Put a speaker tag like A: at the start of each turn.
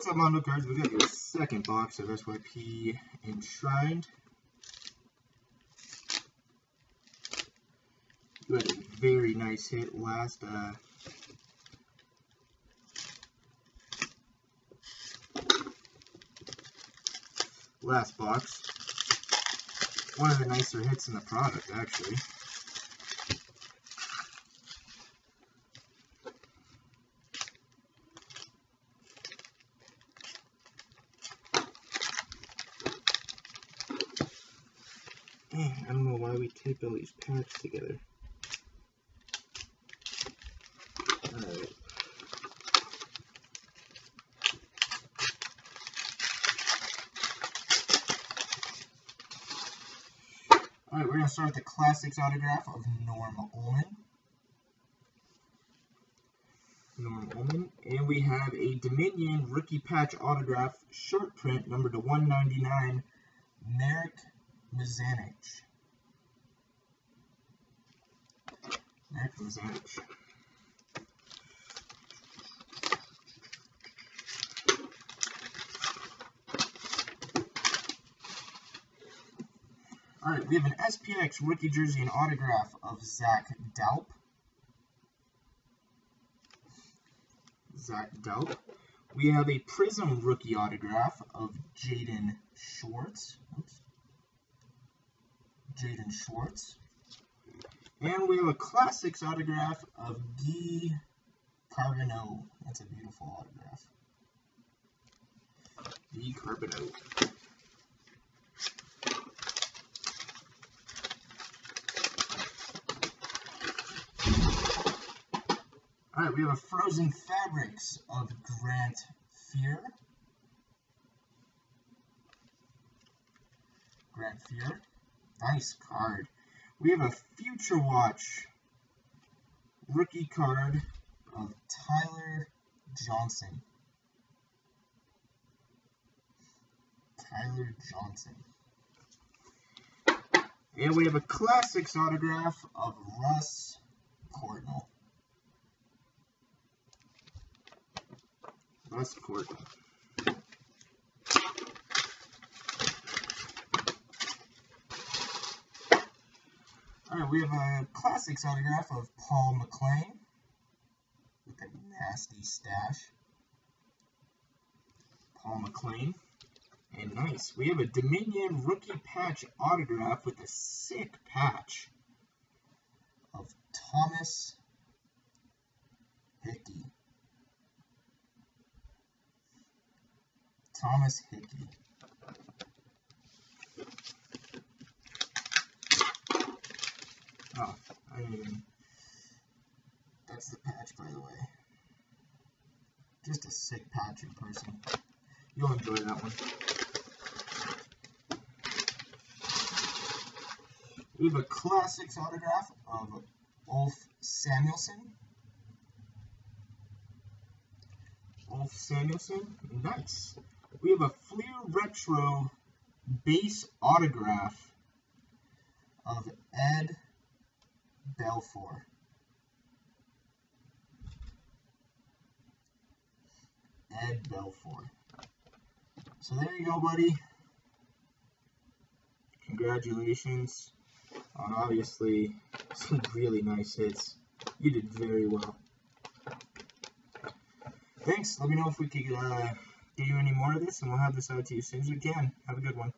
A: What's up, MondoCards? We got your second box of SYP Enshrined. You had a very nice hit last box. One of the nicer hits in the product, actually. I don't know why we taped all these packs together. Alright. Alright, we're going to start with the Classics autograph of Norm Ullman. And we have a Dominion rookie patch autograph short print numbered to 199, Marek Mazanec. Alright, we have an SPX rookie jersey and autograph of Zach Daup. We have a Prism rookie autograph of Jaden Schwartz. And we have a Classics autograph of Guy Carbonneau. That's a beautiful autograph. Guy Carbonneau. Alright, we have a Frozen Fabrics of Grant Fear. Nice card. We have a Future Watch rookie card of Tyler Johnson. And we have a Classics autograph of Russ Courtnall. Alright, we have a Classics autograph of Paul McLean with a nasty stash. And nice. We have a Dominion rookie patch autograph with a sick patch of Thomas Hickey. Oh, I didn't even... That's the patch, by the way. Just a sick patch in person. You'll enjoy that one. We have a Classics autograph of Ulf Samuelsson. Nice. We have a Fleer Retro base autograph of Ed Belfour. So there you go, buddy. Congratulations on obviously some really nice hits. You did very well. Thanks. Let me know if we could get you any more of this, and we'll have this out to you as soon as we can. Have a good one.